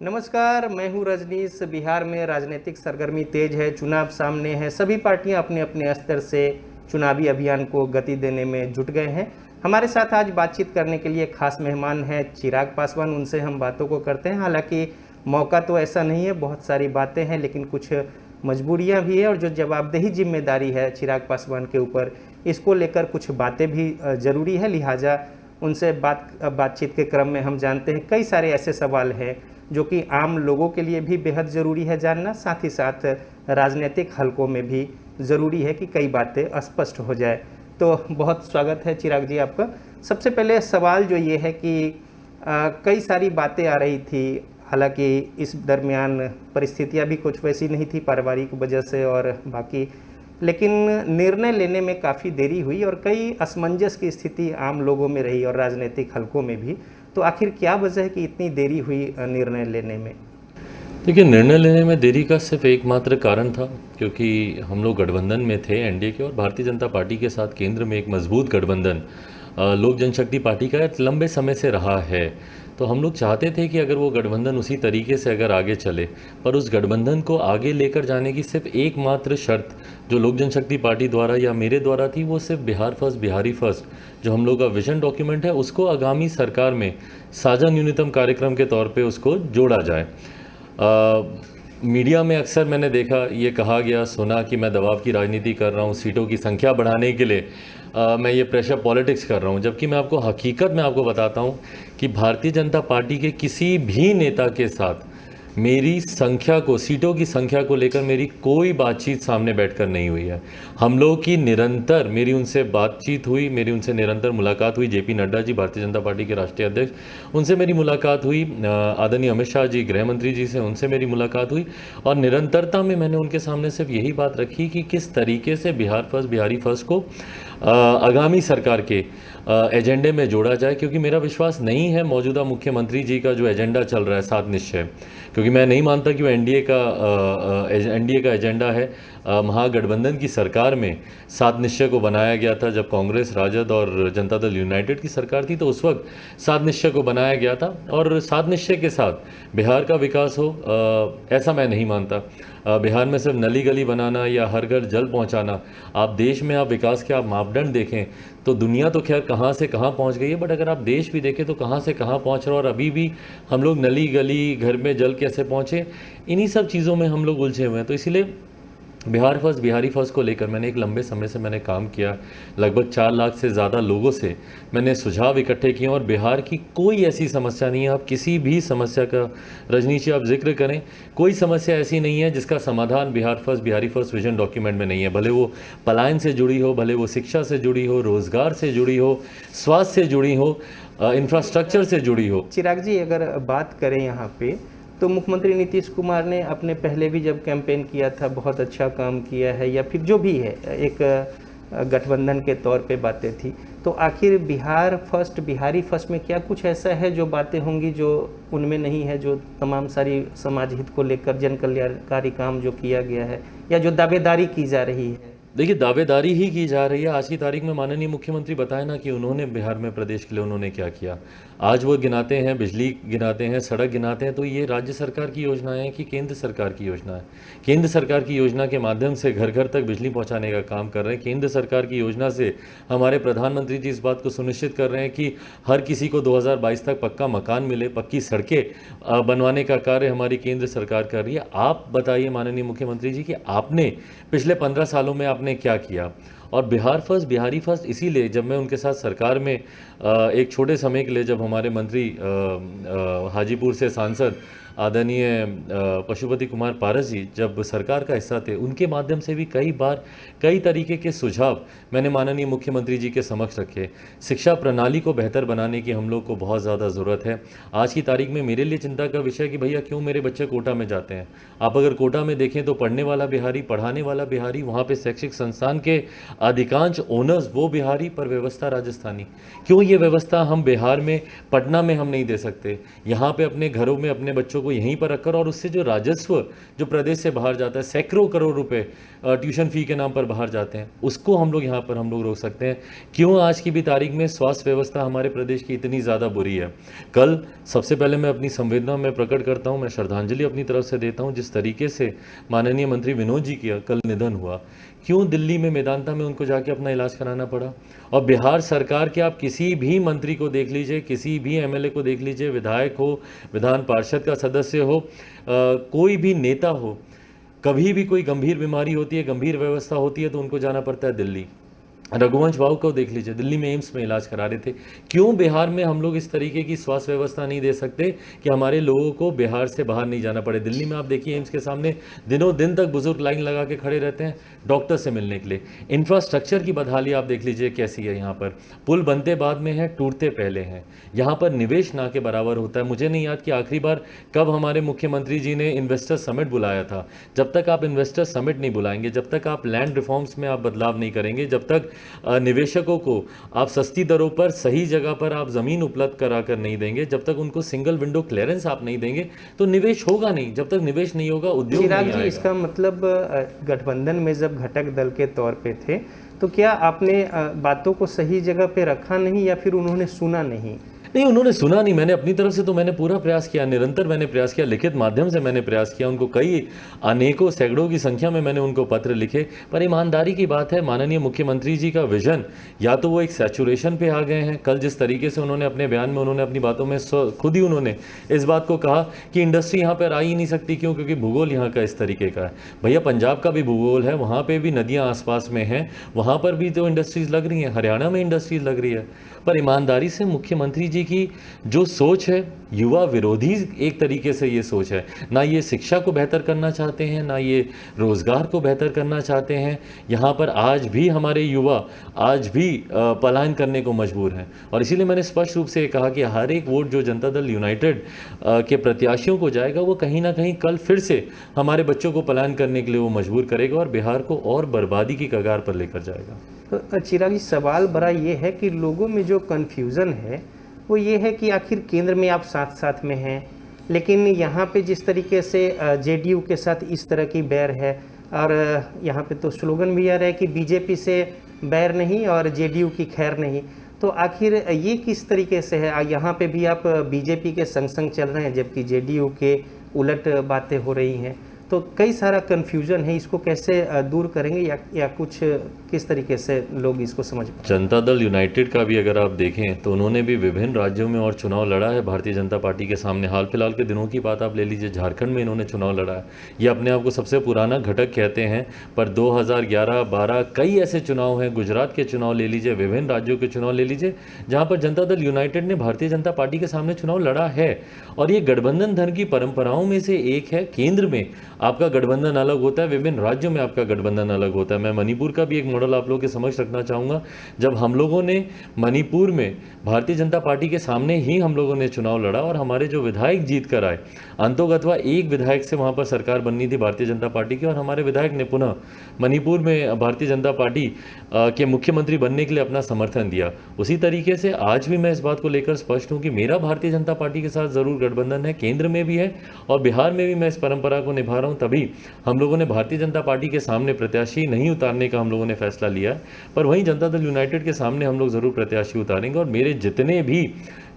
नमस्कार, मैं हूं रजनीश। बिहार में राजनीतिक सरगर्मी तेज है, चुनाव सामने है। सभी पार्टियां अपने अपने स्तर से चुनावी अभियान को गति देने में जुट गए हैं। हमारे साथ आज बातचीत करने के लिए खास मेहमान हैं चिराग पासवान। उनसे हम बातों को करते हैं। हालांकि मौका तो ऐसा नहीं है, बहुत सारी बातें हैं, लेकिन कुछ मजबूरियां भी है और जो जवाबदेही जिम्मेदारी है चिराग पासवान के ऊपर, इसको लेकर कुछ बातें भी ज़रूरी है। लिहाजा उनसे बातचीत के क्रम में हम जानते हैं कई सारे ऐसे सवाल हैं जो कि आम लोगों के लिए भी बेहद ज़रूरी है जानना, साथ ही साथ राजनीतिक हलकों में भी ज़रूरी है कि कई बातें स्पष्ट हो जाए। तो बहुत स्वागत है चिराग जी आपका। सबसे पहले सवाल जो ये है कि कई सारी बातें आ रही थी, हालांकि इस दरमियान परिस्थितियां भी कुछ वैसी नहीं थी पारिवारिक वजह से और बाकी, लेकिन निर्णय लेने में काफ़ी देरी हुई और कई असमंजस की स्थिति आम लोगों में रही और राजनीतिक हलकों में भी। तो आखिर क्या वजह है कि इतनी देरी हुई निर्णय लेने में? देखिए, निर्णय लेने में देरी का सिर्फ एकमात्र कारण था क्योंकि हम लोग गठबंधन में थे एनडीए के, और भारतीय जनता पार्टी के साथ केंद्र में एक मजबूत गठबंधन लोक जनशक्ति पार्टी का लंबे समय से रहा है। तो हम लोग चाहते थे कि अगर वो गठबंधन उसी तरीके से अगर आगे चले, पर उस गठबंधन को आगे लेकर जाने की सिर्फ एकमात्र शर्त जो लोक जनशक्ति पार्टी द्वारा या मेरे द्वारा थी, वो सिर्फ बिहार फर्स्ट बिहारी फर्स्ट जो हम लोग का विजन डॉक्यूमेंट है, उसको आगामी सरकार में साझा न्यूनतम कार्यक्रम के तौर पे उसको जोड़ा जाए। मीडिया में अक्सर मैंने देखा, ये कहा गया सुना कि मैं दबाव की राजनीति कर रहा हूँ, सीटों की संख्या बढ़ाने के लिए मैं ये प्रेशर पॉलिटिक्स कर रहा हूँ, जबकि मैं आपको हकीकत में आपको बताता हूँ कि भारतीय जनता पार्टी के किसी भी नेता के साथ मेरी संख्या को, सीटों की संख्या को लेकर मेरी कोई बातचीत सामने बैठकर नहीं हुई है। हम लोगों की निरंतर मेरी उनसे बातचीत हुई, मेरी उनसे निरंतर मुलाकात हुई। जेपी नड्डा जी भारतीय जनता पार्टी के राष्ट्रीय अध्यक्ष, उनसे मेरी मुलाकात हुई। आदरणीय अमित शाह जी गृह मंत्री जी से, उनसे मेरी मुलाकात हुई और निरंतरता में मैंने उनके सामने सिर्फ यही बात रखी कि किस तरीके से बिहार फर्स्ट बिहारी फर्स्ट को आगामी सरकार के एजेंडे में जोड़ा जाए, क्योंकि मेरा विश्वास नहीं है मौजूदा मुख्यमंत्री जी का जो एजेंडा चल रहा है 7 निश्चय, क्योंकि मैं नहीं मानता कि वो एनडीए का एजेंडा है। महागठबंधन की सरकार में 7 निश्चय को बनाया गया था। जब कांग्रेस, राजद और जनता दल यूनाइटेड की सरकार थी तो उस वक्त 7 निश्चय को बनाया गया था, और 7 निश्चय के साथ बिहार का विकास हो ऐसा मैं नहीं मानता। बिहार में सिर्फ नली गली बनाना या हर घर जल पहुंचाना, आप देश में आप विकास के आप मापदंड देखें तो दुनिया तो खैर कहाँ से कहाँ पहुंच गई है, बट अगर आप देश भी देखें तो कहाँ से कहाँ पहुंच रहा है, और अभी भी हम लोग नली गली घर में जल कैसे पहुँचे, इन्हीं सब चीज़ों में हम लोग उलझे हुए हैं। तो इसीलिए बिहार फर्स्ट बिहारी फर्स्ट को लेकर मैंने एक लंबे समय से मैंने काम किया। लगभग 4 लाख से ज़्यादा लोगों से मैंने सुझाव इकट्ठे किए और बिहार की कोई ऐसी समस्या नहीं है। आप किसी भी समस्या का रजनीश जी आप जिक्र करें, कोई समस्या ऐसी नहीं है जिसका समाधान Bihar first Bihari first vision document में नहीं है। भले वो पलायन से जुड़ी हो, भले वो शिक्षा से जुड़ी हो, रोज़गार से जुड़ी हो, स्वास्थ्य से जुड़ी हो, इंफ्रास्ट्रक्चर से जुड़ी हो। चिराग जी, अगर बात करें यहाँ पे तो मुख्यमंत्री नीतीश कुमार ने अपने पहले भी जब कैंपेन किया था बहुत अच्छा काम किया है, या फिर जो भी है एक गठबंधन के तौर पे बातें थी। तो आखिर बिहार फर्स्ट बिहारी फर्स्ट में क्या कुछ ऐसा है जो बातें होंगी जो उनमें नहीं है, जो तमाम सारी समाज हित को लेकर जन कल्याणकारी काम जो किया गया है या जो दावेदारी की जा रही है? देखिए, दावेदारी ही की जा रही है। आज की तारीख में माननीय मुख्यमंत्री बताए ना कि उन्होंने बिहार में प्रदेश के लिए उन्होंने क्या किया। आज वो गिनाते हैं, बिजली गिनाते हैं, सड़क गिनाते हैं, तो ये राज्य सरकार की योजनाएं हैं कि केंद्र सरकार की योजना है। केंद्र सरकार की योजना के माध्यम से घर घर तक बिजली पहुंचाने का काम कर रहे हैं। केंद्र सरकार की योजना से हमारे प्रधानमंत्री जी इस बात को सुनिश्चित कर रहे हैं कि हर किसी को 2022 तक पक्का मकान मिले, पक्की सड़कें बनवाने का कार्य हमारी केंद्र सरकार कर रही है। आप बताइए माननीय मुख्यमंत्री जी कि आपने पिछले 15 सालों में आपने क्या किया। और बिहार फर्स्ट बिहारी फर्स्ट इसीलिए जब मैं उनके साथ सरकार में एक छोटे समय के लिए, जब हमारे मंत्री हाजीपुर से सांसद आदरणीय पशुपति कुमार पारस जी जब सरकार का हिस्सा थे, उनके माध्यम से भी कई बार कई तरीके के सुझाव मैंने माननीय मुख्यमंत्री जी के समक्ष रखे। शिक्षा प्रणाली को बेहतर बनाने की हम लोग को बहुत ज़्यादा ज़रूरत है। आज की तारीख में मेरे लिए चिंता का विषय कि भैया क्यों मेरे बच्चे कोटा में जाते हैं। आप अगर कोटा में देखें तो पढ़ने वाला बिहारी, पढ़ाने वाला बिहारी, वहाँ पर शैक्षिक संस्थान के अधिकांश ओनर्स वो बिहारी, पर व्यवस्था राजस्थानी। क्यों ये व्यवस्था हम बिहार में, पटना में हम नहीं दे सकते? यहाँ पर अपने घरों में अपने बच्चों को यहीं पर रखकर और उससे जो राजस्व जो प्रदेश से बाहर जाता है, सैकड़ों करोड़ रुपए ट्यूशन फी के नाम पर बाहर जाते हैं, उसको हम लोग यहाँ पर हम लोग रोक सकते हैं। क्यों आज की भी तारीख में स्वास्थ्य व्यवस्था हमारे प्रदेश की इतनी ज़्यादा बुरी है? कल सबसे पहले मैं अपनी संवेदना में प्रकट करता हूँ, मैं श्रद्धांजलि अपनी तरफ से देता हूँ जिस तरीके से माननीय मंत्री विनोद जी का कल निधन हुआ। क्यों दिल्ली में मेदांता में उनको जाके अपना इलाज कराना पड़ा? और बिहार सरकार के आप किसी भी मंत्री को देख लीजिए, किसी भी एमएलए को देख लीजिए, विधायक हो, विधान पार्षद का सदस्य हो, कोई भी नेता हो, कभी भी कोई गंभीर बीमारी होती है, गंभीर व्यवस्था होती है तो उनको जाना पड़ता है दिल्ली। रघुवंश बाबू को देख लीजिए, दिल्ली में एम्स में इलाज करा रहे थे। क्यों बिहार में हम लोग इस तरीके की स्वास्थ्य व्यवस्था नहीं दे सकते कि हमारे लोगों को बिहार से बाहर नहीं जाना पड़े? दिल्ली में आप देखिए एम्स के सामने दिनों दिन तक बुजुर्ग लाइन लगा के खड़े रहते हैं डॉक्टर से मिलने के लिए। इंफ्रास्ट्रक्चर की बदहाली आप देख लीजिए कैसी है यहाँ पर। पुल बनते बाद में है, टूटते पहले हैं। यहाँ पर निवेश ना के बराबर होता है। मुझे नहीं याद कि आखिरी बार कब हमारे मुख्यमंत्री जी ने इन्वेस्टर समिट बुलाया था। जब तक आप इन्वेस्टर समिट नहीं बुलाएंगे, जब तक आप लैंड रिफॉर्म्स में आप बदलाव नहीं करेंगे, जब तक निवेशकों को आप सस्ती दरों पर सही जगह पर आप ज़मीन उपलब्ध करा कर नहीं देंगे, जब तक उनको सिंगल विंडो क्लियरेंस आप नहीं देंगे तो निवेश होगा नहीं। जब तक निवेश नहीं होगा उद्योग नहीं आएगा। इसका मतलब गठबंधन में जब घटक दल के तौर पे थे तो क्या आपने बातों को सही जगह पे रखा नहीं या फिर उन्होंने सुना नहीं? नहीं, उन्होंने सुना नहीं। मैंने अपनी तरफ से तो मैंने पूरा प्रयास किया, निरंतर मैंने प्रयास किया, लिखित माध्यम से मैंने प्रयास किया, उनको कई अनेकों सैकड़ों की संख्या में मैंने उनको पत्र लिखे। पर ईमानदारी की बात है, माननीय मुख्यमंत्री जी का विजन या तो वो एक सैचुरेशन पे आ गए हैं। कल जिस तरीके से उन्होंने अपने बयान में उन्होंने अपनी बातों में खुद ही उन्होंने इस बात को कहा कि इंडस्ट्री यहाँ पर आ ही नहीं सकती। क्यों? क्योंकि भूगोल यहाँ का इस तरीके का है। भैया पंजाब का भी भूगोल है, वहाँ पर भी नदियाँ आसपास में हैं, वहाँ पर भी जो इंडस्ट्रीज लग रही हैं, हरियाणा में इंडस्ट्रीज लग रही है। पर ईमानदारी से मुख्यमंत्री जी की जो सोच है, युवा विरोधी एक तरीके से ये सोच है। ना ये शिक्षा को बेहतर करना चाहते हैं, ना ये रोजगार को बेहतर करना चाहते हैं। यहाँ पर आज भी हमारे युवा आज भी पलायन करने को मजबूर हैं। और इसीलिए मैंने स्पष्ट रूप से ये कहा कि हर एक वोट जो जनता दल यूनाइटेड के प्रत्याशियों को जाएगा वो कहीं ना कहीं कल फिर से हमारे बच्चों को पलायन करने के लिए वो मजबूर करेगा और बिहार को और बर्बादी की कगार पर लेकर जाएगा। तो चिराग जी, सवाल बड़ा ये है कि लोगों में जो कन्फ्यूज़न है वो ये है कि आखिर केंद्र में आप साथ साथ में हैं, लेकिन यहाँ पे जिस तरीके से जेडीयू के साथ इस तरह की बैर है, और यहाँ पे तो स्लोगन भी आ रहा है कि बीजेपी से बैर नहीं और जेडीयू की खैर नहीं। तो आखिर ये किस तरीके से है? यहाँ पे भी आप बीजेपी के संग संग चल रहे हैं जबकि जेडीयू के उलट बातें हो रही हैं। तो कई सारा कन्फ्यूजन है, इसको कैसे दूर करेंगे या कुछ किस तरीके से लोग इसको समझ पाएं? जनता दल यूनाइटेड का भी अगर आप देखें तो उन्होंने भी विभिन्न राज्यों में और चुनाव लड़ा है भारतीय जनता पार्टी के सामने। हाल फिलहाल के दिनों की बात आप ले लीजिए, झारखंड में इन्होंने चुनाव लड़ा है। ये अपने आप को सबसे पुराना घटक कहते हैं, पर 2011-12 कई ऐसे चुनाव हैं, गुजरात के चुनाव ले लीजिए, विभिन्न राज्यों के चुनाव ले लीजिए, जहाँ पर जनता दल यूनाइटेड ने भारतीय जनता पार्टी के सामने चुनाव लड़ा है। और ये गठबंधन धन की परंपराओं में से एक है। केंद्र में आपका गठबंधन अलग होता है, विभिन्न राज्यों में आपका गठबंधन अलग होता है। मैं मणिपुर का भी एक मॉडल आप लोगों के समक्ष रखना चाहूँगा। जब हम लोगों ने मणिपुर में भारतीय जनता पार्टी के सामने ही हम लोगों ने चुनाव लड़ा और हमारे जो विधायक जीत कर आए, अंतोगत्वा एक विधायक से वहाँ पर सरकार बननी थी भारतीय जनता पार्टी की, और हमारे विधायक ने पुनः मणिपुर में भारतीय जनता पार्टी के मुख्यमंत्री बनने के लिए अपना समर्थन दिया। उसी तरीके से आज भी मैं इस बात को लेकर स्पष्ट हूँ कि मेरा भारतीय जनता पार्टी के साथ ज़रूर गठबंधन है, केंद्र में भी है और बिहार में भी मैं इस परंपरा को निभा रहा हूँ। तभी हम लोगों ने भारतीय जनता पार्टी के सामने प्रत्याशी नहीं उतारने का हम लोगों ने फैसला लिया है, पर वहीं जनता दल यूनाइटेड के सामने हम लोग ज़रूर प्रत्याशी उतारेंगे। और मेरे जितने भी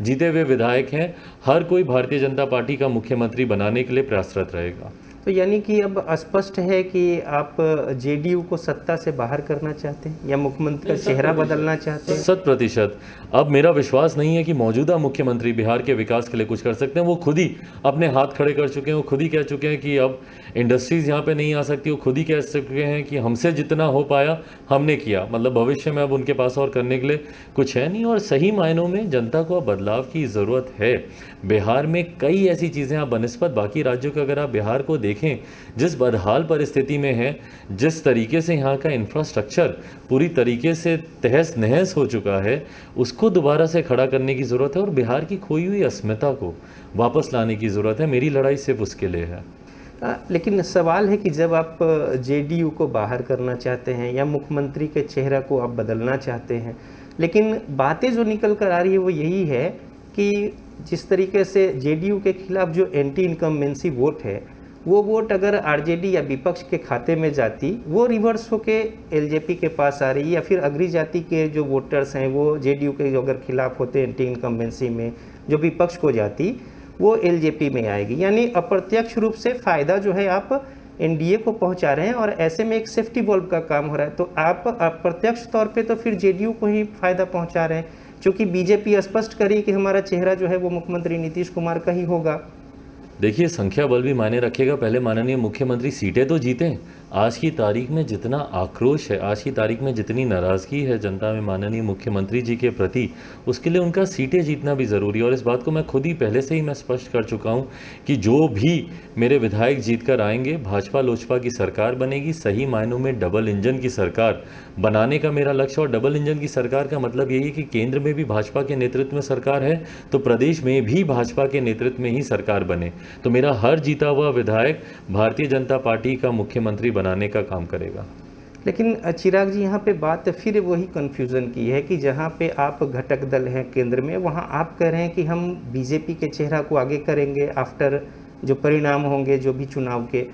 जीते हुए विधायक हैं, हर कोई भारतीय जनता पार्टी का मुख्यमंत्री बनाने के लिए प्रयासरत रहेगा। तो यानी कि अब स्पष्ट है कि आप जेडीयू को सत्ता से बाहर करना चाहते हैं या मुख्यमंत्री का चेहरा बदलना चाहते हैं? 100%। अब मेरा विश्वास नहीं है कि मौजूदा मुख्यमंत्री बिहार के विकास के लिए कुछ कर सकते हैं। वो खुद ही अपने हाथ खड़े कर चुके हैं, वो खुद ही कह चुके हैं कि अब इंडस्ट्रीज़ यहाँ पे नहीं आ सकती। वो खुद ही कह चुके हैं कि हमसे जितना हो पाया हमने किया, मतलब भविष्य में अब उनके पास और करने के लिए कुछ है नहीं। और सही मायनों में जनता को अब बदलाव की ज़रूरत है। बिहार में कई ऐसी चीज़ें आप बनस्पत बाकी राज्यों के अगर आप बिहार को देखें, जिस बदहाल परिस्थिति में है, जिस तरीके से यहाँ का इंफ्रास्ट्रक्चर पूरी तरीके से तहस नहस हो चुका है, उसको दोबारा से खड़ा करने की ज़रूरत है और बिहार की खोई हुई अस्मिता को वापस लाने की ज़रूरत है। मेरी लड़ाई सिर्फ उसके लिए है। लेकिन सवाल है कि जब आप जेडीयू को बाहर करना चाहते हैं या मुख्यमंत्री के चेहरा को आप बदलना चाहते हैं, लेकिन बातें जो निकल कर आ रही है वो यही है कि जिस तरीके से जेडीयू के खिलाफ जो एंटी इनकम्बेंसी वोट है, वो वोट अगर आरजेडी या विपक्ष के खाते में जाती, वो रिवर्स होके एलजेपी के पास आ रही, या फिर अग्री जाति के जो वोटर्स हैं वो जेडीयू के अगर खिलाफ होते एंटी इनकम्बेंसी में, जो विपक्ष को जाती वो एलजेपी में आएगी। यानी अप्रत्यक्ष रूप से फ़ायदा जो है आप एनडीए को पहुंचा रहे हैं, और ऐसे में एक सेफ्टी वॉल्व का काम हो रहा है। तो आप अप्रत्यक्ष तौर पे तो फिर जेडीयू को ही फ़ायदा पहुंचा रहे हैं, क्योंकि बीजेपी स्पष्ट करी कि हमारा चेहरा जो है वो मुख्यमंत्री नीतीश कुमार का ही होगा। देखिए, संख्या बल भी मायने रखेगा। पहले माननीय मुख्यमंत्री सीटें तो जीतें। आज की तारीख में जितना आक्रोश है, आज की तारीख में जितनी नाराज़गी है जनता में माननीय मुख्यमंत्री जी के प्रति, उसके लिए उनका सीटें जीतना भी ज़रूरी है। और इस बात को मैं खुद ही पहले से ही मैं स्पष्ट कर चुका हूँ कि जो भी मेरे विधायक जीत कर आएंगे, भाजपा लोजपा की सरकार बनेगी। सही मायनों में डबल इंजन की सरकार बनाने का मेरा लक्ष्य। और डबल इंजन की सरकार का मतलब यही है कि केंद्र में भी भाजपा के नेतृत्व में सरकार है, तो प्रदेश में भी भाजपा के नेतृत्व में ही सरकार बने। तो मेरा हर जीता हुआ विधायक भारतीय जनता पार्टी का मुख्यमंत्री बनाने का काम करेगा। लेकिन चिराग जी, यहाँ पे बात फिर वही कन्फ्यूज़न की है कि जहाँ पे आप घटक दल हैं केंद्र में, वहाँ आप कह रहे हैं कि हम बीजेपी के चेहरा को आगे करेंगे आफ्टर जो परिणाम होंगे जो भी चुनाव के,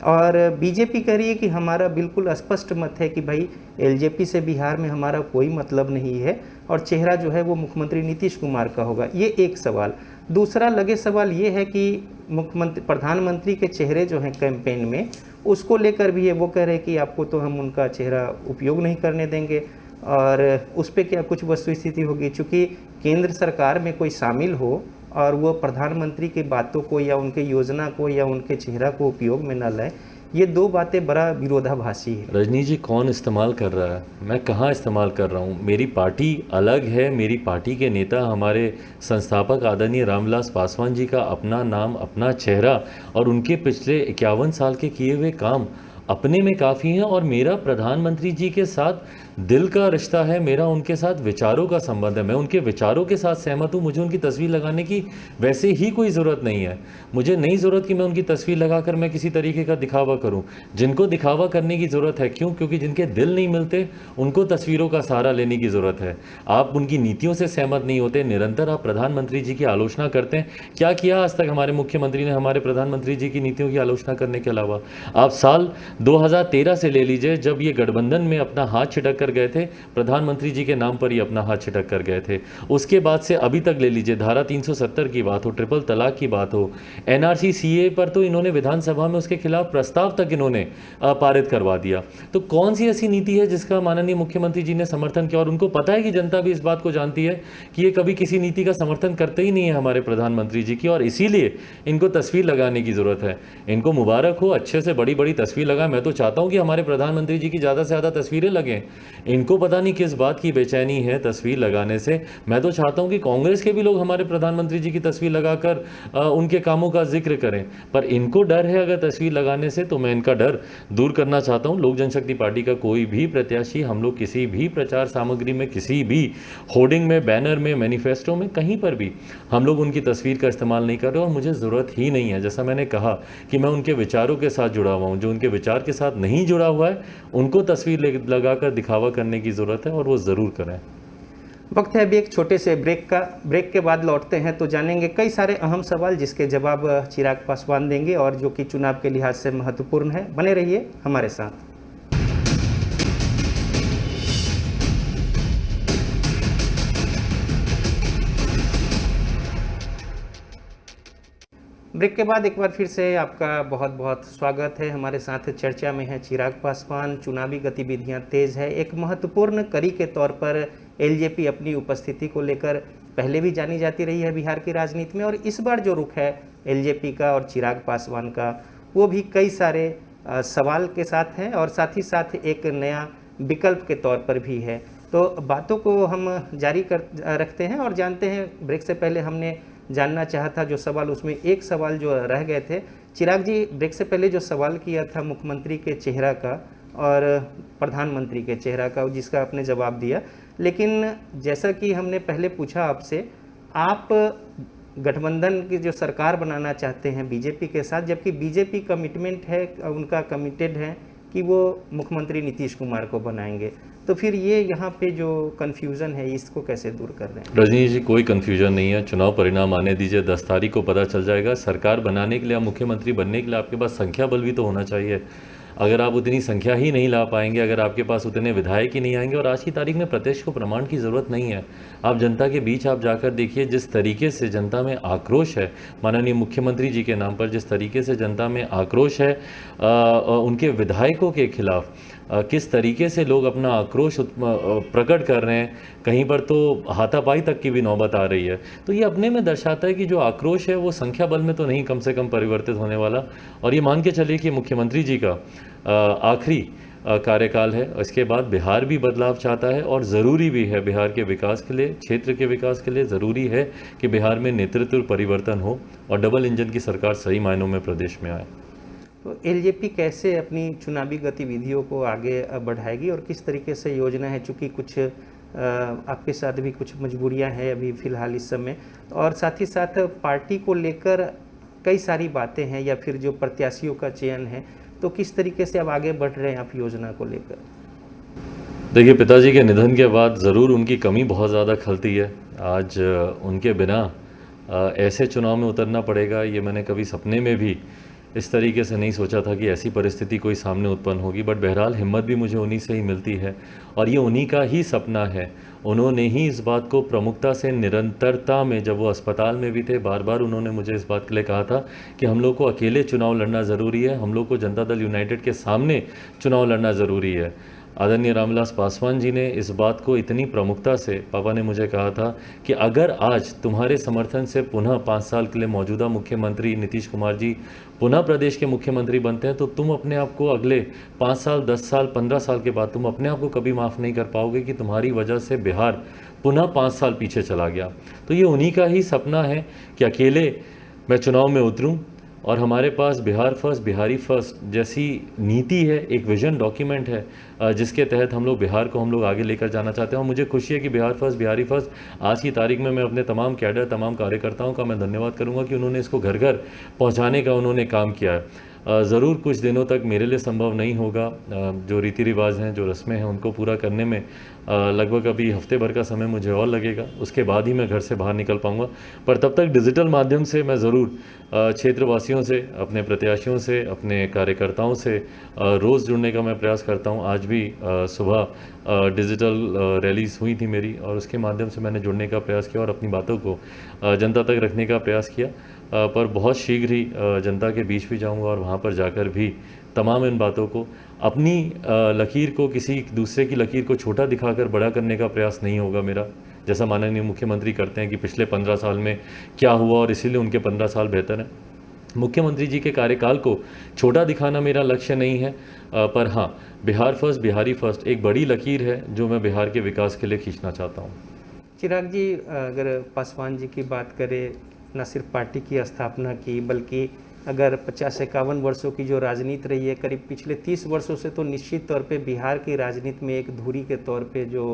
और बीजेपी कह रही है कि हमारा बिल्कुल स्पष्ट मत है कि भाई एलजेपी से बिहार में हमारा कोई मतलब नहीं है, और चेहरा जो है वो मुख्यमंत्री नीतीश कुमार का होगा। ये एक सवाल। दूसरा लगे सवाल ये है कि प्रधानमंत्री के चेहरे जो हैं कैंपेन में, उसको लेकर भी है, वो कह रहे हैं कि आपको तो हम उनका चेहरा उपयोग नहीं करने देंगे, और उस पर क्या कुछ वस्तुस्थिति होगी। चूँकि केंद्र सरकार में कोई शामिल हो और वो प्रधानमंत्री की बातों को या उनके योजना को या उनके चेहरा को उपयोग में न लाए, ये दो बातें बड़ा विरोधाभासी है। रजनी जी, कौन इस्तेमाल कर रहा है? मैं कहाँ इस्तेमाल कर रहा हूँ? मेरी पार्टी अलग है। मेरी पार्टी के नेता, हमारे संस्थापक आदरणीय रामविलास पासवान जी का अपना नाम, अपना चेहरा और उनके पिछले 51 साल के किए हुए काम अपने में काफ़ी हैं। और मेरा प्रधानमंत्री जी के साथ दिल का रिश्ता है, मेरा उनके साथ विचारों का संबंध है। मैं उनके विचारों के साथ सहमत हूँ। मुझे उनकी तस्वीर लगाने की वैसे ही कोई ज़रूरत नहीं है। मुझे नहीं ज़रूरत कि मैं उनकी तस्वीर लगाकर मैं किसी तरीके का दिखावा करूँ। जिनको दिखावा करने की ज़रूरत है, क्यों? क्योंकि जिनके दिल नहीं मिलते उनको तस्वीरों का सहारा लेने की ज़रूरत है। आप उनकी नीतियों से सहमत नहीं होते, निरंतर आप प्रधानमंत्री जी की आलोचना करते हैं। क्या किया आज तक हमारे मुख्यमंत्री ने हमारे प्रधानमंत्री जी की नीतियों की आलोचना करने के अलावा? आप साल 2013 से ले लीजिए, जब ये गठबंधन में अपना हाथ छिटक कर गए थे, प्रधानमंत्री जी के नाम पर ही अपना हाथ छिटक कर गए थे। उसके बाद से अभी तक ले लीजिए, धारा 370 की बात हो, ट्रिपल तलाक की बात हो, एनआरसी सीए पर तो इन्होंने विधानसभा में उसके खिलाफ प्रस्ताव तक इन्होंने पारित करवा दिया। तो कौन सी ऐसी नीति है जिसका माननीय मुख्यमंत्री जी ने समर्थन किया? और उनको पता है कि जनता भी इस बात को जानती है कि ये कभी किसी नीति का समर्थन करते ही नहीं है हमारे प्रधानमंत्री जी की, और इसीलिए इनको तस्वीर लगाने की ज़रूरत है। इनको मुबारक हो, अच्छे से बड़ी बड़ी तस्वीर लगाए। मैं तो चाहता हूं कि हमारे प्रधानमंत्री जी की ज़्यादा से ज़्यादा तस्वीरें लगें। इनको पता नहीं किस बात की बेचैनी है तस्वीर लगाने से। मैं तो चाहता हूं कि कांग्रेस के भी लोग हमारे प्रधानमंत्री जी की तस्वीर लगाकर उनके कामों का जिक्र करें, पर इनको डर है अगर तस्वीर लगाने से, तो मैं इनका डर दूर करना चाहता हूं। लोक जनशक्ति पार्टी का कोई भी प्रत्याशी, हम लोग किसी भी प्रचार सामग्री में, किसी भी होर्डिंग में, बैनर में, मैनिफेस्टो में, कहीं पर भी हम लोग उनकी तस्वीर का इस्तेमाल नहीं कर रहे, और मुझे ज़रूरत ही नहीं है। जैसा मैंने कहा कि मैं उनके विचारों के साथ जुड़ा हुआ हूँ। जो उनके विचार के साथ नहीं जुड़ा हुआ है, उनको तस्वीर लगाकर दिखावा करने की ज़रूरत है, और वो ज़रूर करें। वक्त है अभी एक छोटे से ब्रेक का। ब्रेक के बाद लौटते हैं तो जानेंगे कई सारे अहम सवाल जिसके जवाब चिराग पासवान देंगे, और जो कि चुनाव के लिहाज से महत्वपूर्ण है। बने रहिए हमारे साथ। ब्रेक के बाद एक बार फिर से आपका बहुत बहुत स्वागत है। हमारे साथ चर्चा में है चिराग पासवान। चुनावी गतिविधियां तेज है। एक महत्वपूर्ण कड़ी के तौर पर एलजेपी अपनी उपस्थिति को लेकर पहले भी जानी जाती रही है बिहार की राजनीति में, और इस बार जो रुख है एलजेपी का और चिराग पासवान का, वो भी कई सारे सवाल के साथ है, और साथ ही साथ एक नया विकल्प के तौर पर भी है। तो बातों को हम जारी रखते हैं और जानते हैं। ब्रेक से पहले हमने जानना चाहा था जो सवाल, उसमें एक सवाल जो रह गए थे। चिराग जी, ब्रेक से पहले जो सवाल किया था मुख्यमंत्री के चेहरा का और प्रधानमंत्री के चेहरा का, जिसका आपने जवाब दिया, लेकिन जैसा कि हमने पहले पूछा आपसे, आप गठबंधन की जो सरकार बनाना चाहते हैं बीजेपी के साथ, जबकि बीजेपी कमिटमेंट है, उनका कमिटेड है कि वो मुख्यमंत्री नीतीश कुमार को बनाएंगे। तो फिर ये यहाँ पे जो कन्फ्यूज़न है इसको कैसे दूर कर रहे हैं? रजनी जी, कोई कन्फ्यूजन नहीं है। चुनाव परिणाम आने दीजिए, 10 तारीख को पता चल जाएगा। सरकार बनाने के लिए, आप मुख्यमंत्री बनने के लिए आपके पास संख्या बल भी तो होना चाहिए। अगर आप उतनी संख्या ही नहीं ला पाएंगे, अगर आपके पास उतने विधायक ही नहीं आएंगे, और आज की तारीख में प्रत्यक्ष को प्रमाण की ज़रूरत नहीं है। आप जनता के बीच आप जाकर देखिए, जिस तरीके से जनता में आक्रोश है माननीय मुख्यमंत्री जी के नाम पर, जिस तरीके से जनता में आक्रोश है उनके विधायकों के खिलाफ, किस तरीके से लोग अपना आक्रोश प्रकट कर रहे हैं, कहीं पर तो हाथापाई तक की भी नौबत आ रही है। तो ये अपने में दर्शाता है कि जो आक्रोश है वो संख्या बल में तो नहीं कम से कम परिवर्तित होने वाला। और ये मान के चलिए कि मुख्यमंत्री जी का आखिरी कार्यकाल है, इसके बाद बिहार भी बदलाव चाहता है, और ज़रूरी भी है बिहार के विकास के लिए, क्षेत्र के विकास के लिए ज़रूरी है कि बिहार में नेतृत्व परिवर्तन हो और डबल इंजन की सरकार सही मायनों में प्रदेश में आए। तो एलजेपी कैसे अपनी चुनावी गतिविधियों को आगे बढ़ाएगी और किस तरीके से योजना है, चूँकि कुछ आपके साथ भी कुछ मजबूरियां हैं अभी फ़िलहाल इस समय, और साथ ही साथ पार्टी को लेकर कई सारी बातें हैं, या फिर जो प्रत्याशियों का चयन है, तो किस तरीके से अब आगे बढ़ रहे हैं आप योजना को लेकर? देखिए, पिताजी के निधन के बाद ज़रूर उनकी कमी बहुत ज़्यादा खलती है। आज उनके बिना ऐसे चुनाव में उतरना पड़ेगा, ये मैंने कभी सपने में भी इस तरीके से नहीं सोचा था कि ऐसी परिस्थिति कोई सामने उत्पन्न होगी। बट बहरहाल हिम्मत भी मुझे उन्हीं से ही मिलती है, और ये उन्हीं का ही सपना है। उन्होंने ही इस बात को प्रमुखता से, निरंतरता में, जब वो अस्पताल में भी थे, बार बार उन्होंने मुझे इस बात के लिए कहा था कि हम लोग को अकेले चुनाव लड़ना ज़रूरी है, हम लोग को जनता दल यूनाइटेड के सामने चुनाव लड़ना ज़रूरी है। आदरणीय रामविलास पासवान जी ने इस बात को इतनी प्रमुखता से, पापा ने मुझे कहा था कि अगर आज तुम्हारे समर्थन से पुनः 5 साल के लिए मौजूदा मुख्यमंत्री नीतीश कुमार जी पुनः प्रदेश के मुख्यमंत्री बनते हैं, तो तुम अपने आप को अगले 5 साल, 10 साल, 15 साल के बाद तुम अपने आप को कभी माफ़ नहीं कर पाओगे कि तुम्हारी वजह से बिहार पुनः 5 साल पीछे चला गया। तो ये उन्हीं का ही सपना है कि अकेले मैं चुनाव में उतरूं, और हमारे पास बिहार फर्स्ट, बिहारी फर्स्ट जैसी नीति है, एक विजन डॉक्यूमेंट है, जिसके तहत हम लोग आगे लेकर जाना चाहते हैं। और मुझे खुशी है कि बिहार फर्स्ट, बिहारी फर्स्ट आज की तारीख में मैं अपने तमाम कैडर, तमाम कार्यकर्ताओं का मैं धन्यवाद करूंगा कि उन्होंने इसको घर घर पहुंचाने का उन्होंने काम किया है। ज़रूर कुछ दिनों तक मेरे लिए संभव नहीं होगा, जो रीति रिवाज हैं, जो रस्में हैं, उनको पूरा करने में लगभग अभी हफ्ते भर का समय मुझे और लगेगा। उसके बाद ही मैं घर से बाहर निकल पाऊंगा। पर तब तक डिजिटल माध्यम से मैं ज़रूर क्षेत्रवासियों से, अपने प्रत्याशियों से, अपने कार्यकर्ताओं से रोज़ जुड़ने का मैं प्रयास करता हूं। आज भी सुबह डिजिटल रैलीज हुई थी मेरी, और उसके माध्यम से मैंने जुड़ने का प्रयास किया और अपनी बातों को जनता तक रखने का प्रयास किया। पर बहुत शीघ्र ही जनता के बीच भी जाऊंगा, और वहां पर जाकर भी तमाम इन बातों को, अपनी लकीर को किसी दूसरे की लकीर को छोटा दिखाकर बड़ा करने का प्रयास नहीं होगा मेरा, जैसा माननीय मुख्यमंत्री करते हैं कि पिछले 15 साल में क्या हुआ और इसीलिए उनके 15 साल बेहतर हैं। मुख्यमंत्री जी के कार्यकाल को छोटा दिखाना मेरा लक्ष्य नहीं है, पर हाँ, बिहार फर्स्ट, बिहारी फर्स्ट एक बड़ी लकीर है जो मैं बिहार के विकास के लिए खींचना चाहता हूँ। चिराग जी, अगर पासवान जी की बात करें, न सिर्फ पार्टी की स्थापना की, बल्कि अगर 50-51 वर्षों की जो राजनीति रही है, करीब पिछले 30 वर्षों से तो निश्चित तौर पे बिहार की राजनीति में एक धुरी के तौर पे जो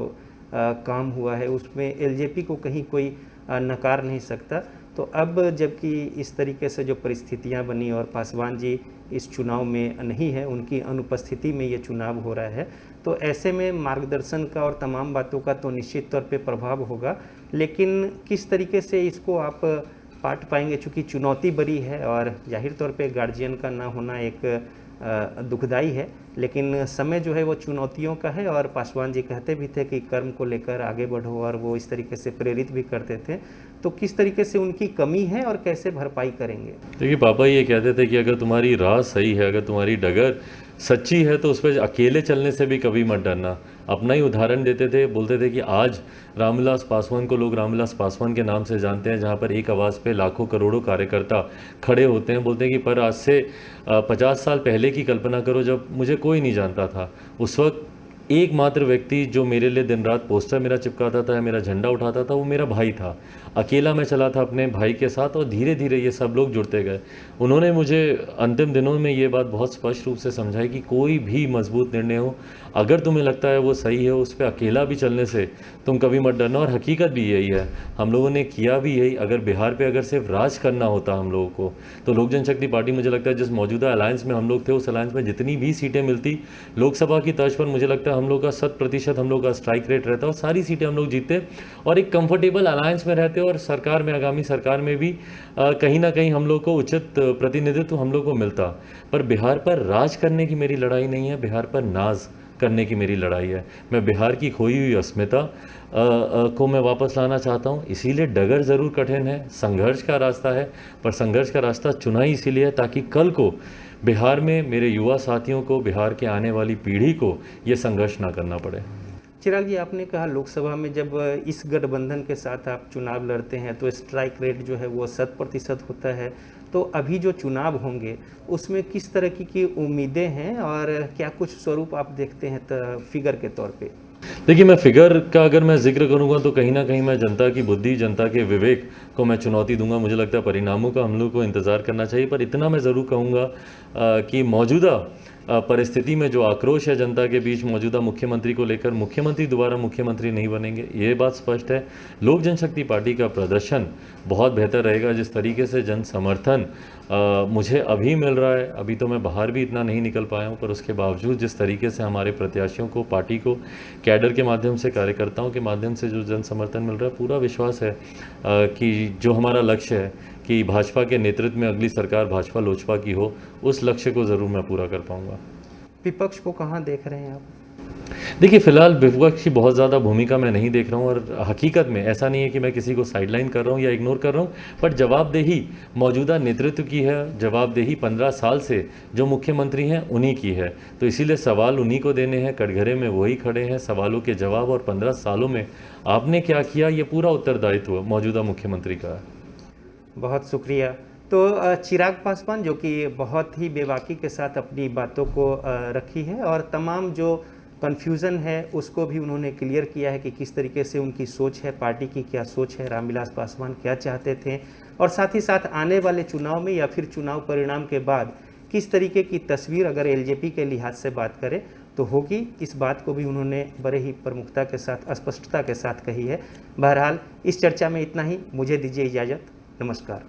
काम हुआ है, उसमें एलजेपी को कहीं कोई नकार नहीं सकता। तो अब जबकि इस तरीके से जो परिस्थितियां बनी और पासवान जी इस चुनाव में नहीं है, उनकी अनुपस्थिति में ये चुनाव हो रहा है, तो ऐसे में मार्गदर्शन का और तमाम बातों का तो निश्चित तौर पे प्रभाव होगा। लेकिन किस तरीके से इसको आप पाट पाएंगे, चूँकि चुनौती बड़ी है और जाहिर तौर पे गार्जियन का ना होना एक दुखदाई है, लेकिन समय जो है वो चुनौतियों का है। और पासवान जी कहते भी थे कि कर्म को लेकर आगे बढ़ो, और वो इस तरीके से प्रेरित भी करते थे। तो किस तरीके से उनकी कमी है और कैसे भरपाई करेंगे? देखिए, पापा ये कहते थे कि अगर तुम्हारी राह सही है, अगर तुम्हारी डगर सच्ची है, तो उस पर अकेले चलने से भी कभी मत डरना। अपना ही उदाहरण देते थे, बोलते थे कि आज रामविलास पासवान को लोग रामविलास पासवान के नाम से जानते हैं, जहाँ पर एक आवाज़ पे लाखों करोड़ों कार्यकर्ता खड़े होते हैं। बोलते हैं कि पर आज से 50 साल पहले की कल्पना करो, जब मुझे कोई नहीं जानता था। उस वक्त एकमात्र व्यक्ति जो मेरे लिए दिन रात पोस्टर मेरा चिपकाता था, मेरा झंडा उठाता था, वो मेरा भाई था। अकेला मैं चला था अपने भाई के साथ, और धीरे धीरे ये सब लोग जुड़ते गए। उन्होंने मुझे अंतिम दिनों में ये बात बहुत स्पष्ट रूप से समझाई कि कोई भी मजबूत निर्णय हो, अगर तुम्हें लगता है वो सही है, उस पर अकेला भी चलने से तुम कभी मत डरना। और हकीकत भी यही है, हम लोगों ने किया भी यही। अगर बिहार पे अगर सिर्फ राज करना होता हम लोगों को, तो लोक जनशक्ति पार्टी मुझे लगता है जिस मौजूदा अलायंस में हम लोग थे, उस अलायंस में जितनी भी सीटें मिलती लोकसभा की तर्ज पर, मुझे लगता है हम लोग का 100% हम लोग का स्ट्राइक रेट रहता और सारी सीटें हम लोग जीतते और एक कंफर्टेबल अलायंस में रहते और सरकार में, आगामी सरकार में भी कहीं ना कहीं हम लोग को उचित प्रतिनिधित्व हम लोग को मिलता। पर बिहार पर राज करने की मेरी लड़ाई नहीं है, बिहार पर नाज करने की मेरी लड़ाई है। मैं बिहार की खोई हुई अस्मिता को मैं वापस लाना चाहता हूँ। इसीलिए डगर ज़रूर कठिन है, संघर्ष का रास्ता है, पर संघर्ष का रास्ता चुना ही इसीलिए है ताकि कल को बिहार में मेरे युवा साथियों को, बिहार के आने वाली पीढ़ी को ये संघर्ष ना करना पड़े। चिराग जी, आपने कहा लोकसभा में जब इस गठबंधन के साथ आप चुनाव लड़ते हैं तो स्ट्राइक रेट जो है वो 100% होता है। तो अभी जो चुनाव होंगे उसमें किस तरह की उम्मीदें हैं और क्या कुछ स्वरूप आप देखते हैं फिगर के तौर पे? देखिए, मैं फिगर का अगर मैं जिक्र करूंगा तो कहीं ना कहीं मैं जनता की बुद्धि, जनता के विवेक को मैं चुनौती दूंगा। मुझे लगता है परिणामों का हम लोग को इंतज़ार करना चाहिए, पर इतना मैं ज़रूर कहूँगा कि मौजूदा परिस्थिति में जो आक्रोश है जनता के बीच मौजूदा मुख्यमंत्री को लेकर, मुख्यमंत्री दोबारा मुख्यमंत्री नहीं बनेंगे, ये बात स्पष्ट है। लोक जनशक्ति पार्टी का प्रदर्शन बहुत बेहतर रहेगा। जिस तरीके से जन समर्थन मुझे अभी मिल रहा है, अभी तो मैं बाहर भी इतना नहीं निकल पाया हूँ, पर उसके बावजूद जिस तरीके से हमारे प्रत्याशियों को, पार्टी को, कैडर के माध्यम से, कार्यकर्ताओं के माध्यम से जो जन समर्थन मिल रहा है, पूरा विश्वास है कि जो हमारा लक्ष्य है कि भाजपा के नेतृत्व में अगली सरकार भाजपा लोजपा की हो, उस लक्ष्य को ज़रूर मैं पूरा कर पाऊँगा। विपक्ष को कहाँ देख रहे हैं आप? देखिए, फिलहाल विपक्ष की बहुत ज़्यादा भूमिका मैं नहीं देख रहा हूँ और हकीकत में ऐसा नहीं है कि मैं किसी को साइडलाइन कर रहा हूँ या इग्नोर कर रहा हूँ, बट जवाबदेही मौजूदा नेतृत्व की है। जवाबदेही 15 साल से जो मुख्यमंत्री हैं उन्हीं की है, तो इसीलिए सवाल उन्हीं को देने हैं। कटघरे में वही खड़े हैं, सवालों के जवाब, और 15 सालों में आपने क्या किया, ये पूरा उत्तरदायित्व मौजूदा मुख्यमंत्री का है। बहुत शुक्रिया। तो चिराग पासवान जो कि बहुत ही बेबाकी के साथ अपनी बातों को रखी है और तमाम जो कन्फ्यूज़न है उसको भी उन्होंने क्लियर किया है कि किस तरीके से उनकी सोच है, पार्टी की क्या सोच है, रामविलास पासवान क्या चाहते थे, और साथ ही साथ आने वाले चुनाव में या फिर चुनाव परिणाम के बाद किस तरीके की तस्वीर अगर एलजेपी के लिहाज से बात करें तो होगी। इस बात को भी उन्होंने बड़े ही प्रमुखता के साथ, स्पष्टता के साथ कही है। बहरहाल इस चर्चा में इतना ही, मुझे दीजिए इजाज़त। नमस्कार।